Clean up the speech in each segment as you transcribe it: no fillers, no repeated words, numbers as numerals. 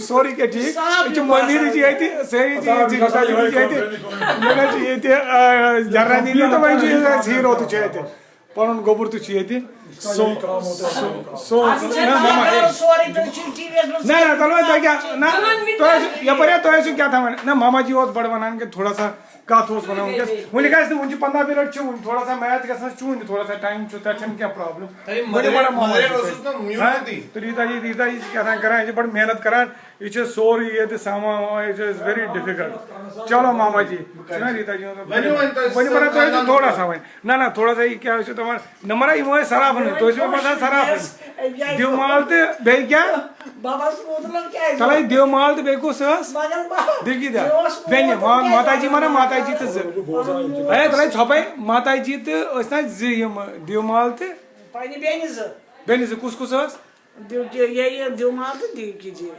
sorry کیا ٹھیک مندر ساری جرا دیدی تو ہیرو تھی پن گوبر تھی یپر کیا تھا ماما جی بڑ ونان کہ تھوڑا سا کت ونان ون گھس ون 15 منٹ تھوڑا سا میتھ گھان چون تھوڑا سا ٹائم تھی پرابلم ریتا جی کیا کران یہ بڑ محنت کران یہ سوری یہ سامان ویری ڈفکلٹ چلو ماما جی ریتا جی تھوڑا سا نا تھوڑا سا یہ کیا نمبر یہ صرافن تھی پتہ صرافن دیو مال تو بیٚیہِ کیٛاہ تلے دیو مال تو بیٚیہِ کُس ٲس دِگی دا بیٚنہِ ماتا جی ونان ماتا جی تو تلے ژھۄپے ماتا جی تو ٲسۍ نا زٕ یِم دیو مال تو بیٚنہِ زٕ کُس کُس ٲس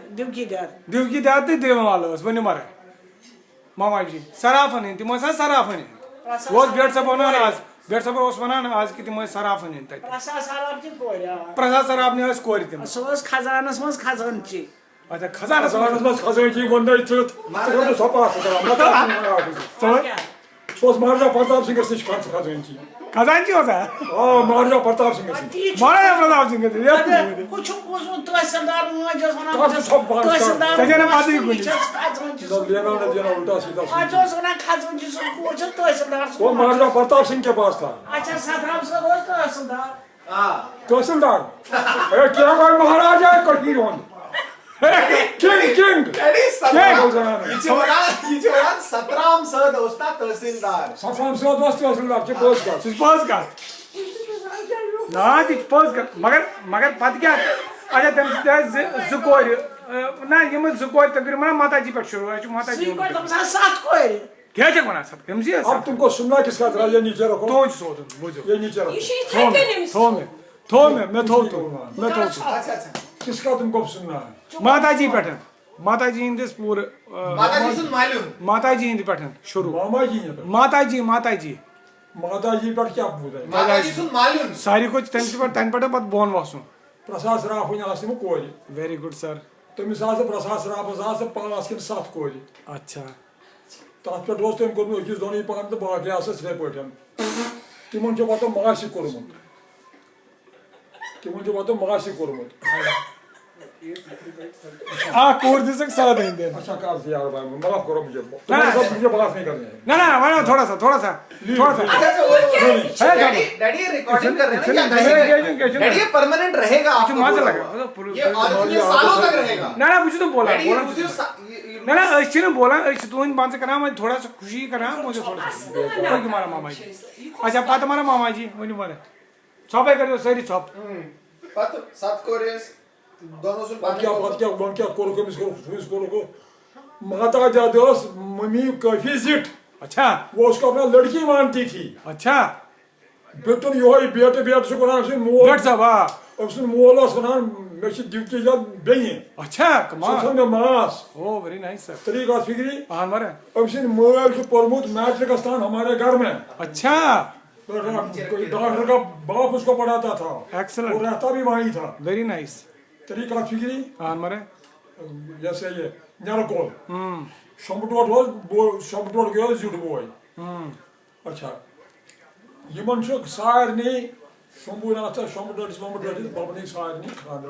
دیوکی دار تو دیو مال ٲس ؤنِو مگر ماما جی صرافن ہٕنٛدۍ تِم ٲسۍ نا صرافن ہٕنٛدۍ اوس بیٹ صٲب ونان آز بیٹ صٲب ونان آز کہ تم صرافن ہند پرساد صراف نے کور تم خزانس مز خزانچی اچھا خزانس مز خزانچی ونڈے مہاراجا پرتاپ سنگھس نش خزانچی خزانچی ہوتا مہاراجا پرتاپ سنگھس مہاراجا پرتاپ سنگھ تحصیلدار مہاراجا پرتاپ سنگھ کے پاس تھا تحصیلدار کیا مہاراجا کشمیر ہند سترام صد تحصیلدار پوز کت نا یہ پوز کت مگر پتہ کیا اچھا تم زور نا زور تقریباً ماتا جی پہ شروع ماتا جی کیا ونان سب کم سی اب تم کو سننا کس کا یہ نیچے رکھو تو سوزن بوزو یہ نیچے رکھو میں کس کا تم کو سننا ہے ماتا جی پہ ماتا جی ہندس پور ماتا جی ہند پہ شروع ماتا جی ماتا جی پہ کیا بوت ہے ساری کو تن پہ پہ بون وسن پرساد صراف ونس تم کور ویری گڈ سر تمس پرساد صرافس 5 کن 7 کور اچھا تر پہ تم کورمت أکِس دۄنٕے پان تو باقی یِتھے پٲٹھۍ تمن پتہ ماسہِ کوٚرمُت کور دسک ساتھ اچھا کر یار معاف کرو مجھے بات نہیں کرنی ہے نا تھوڑا سا ڈیڈی ریکارڈنگ کر رہے ہیں ڈیڈی پرماننٹ رہے گا آپ مزہ لگا یہ سالوں تک رہے گا نا بچ بولان نا بولان تہند مان کران تھوڑا سا خوشی کران مجھے تھوڑا سا مارا ماما جی اچھا پتہ مارا ماما جی ونو مارا ژھۄپے کٔرِو سٲری ژھۄپ پتہ 7 کورس دونوں سے ماتا جاد ممی کافی زٹ اچھا وہ اس کو اپنا لڑکی مانتی تھی اچھا بیٹن یہ بیٹ مول صاحب سن مول ونان مے ڈیوٹی جاد بین اچھا کمال ماس او ویری نائس سر طریقہ فکری مارا سن مول پڑھمت میٹرکس تان ہمارے گھر میں اچھا ڈاکٹر کا باپ اس کو پڑھاتا تھا ایکسلنٹ وہ رہتا بھی وہیں تھا ویری نائس طریقہ فکری مارا جیسے یہ نرکول شمٹوٹ گیا زٹ بوے اچھا یمن سارنی شمبو ناتھ شمٹوٹس ببنی سارنی خاندر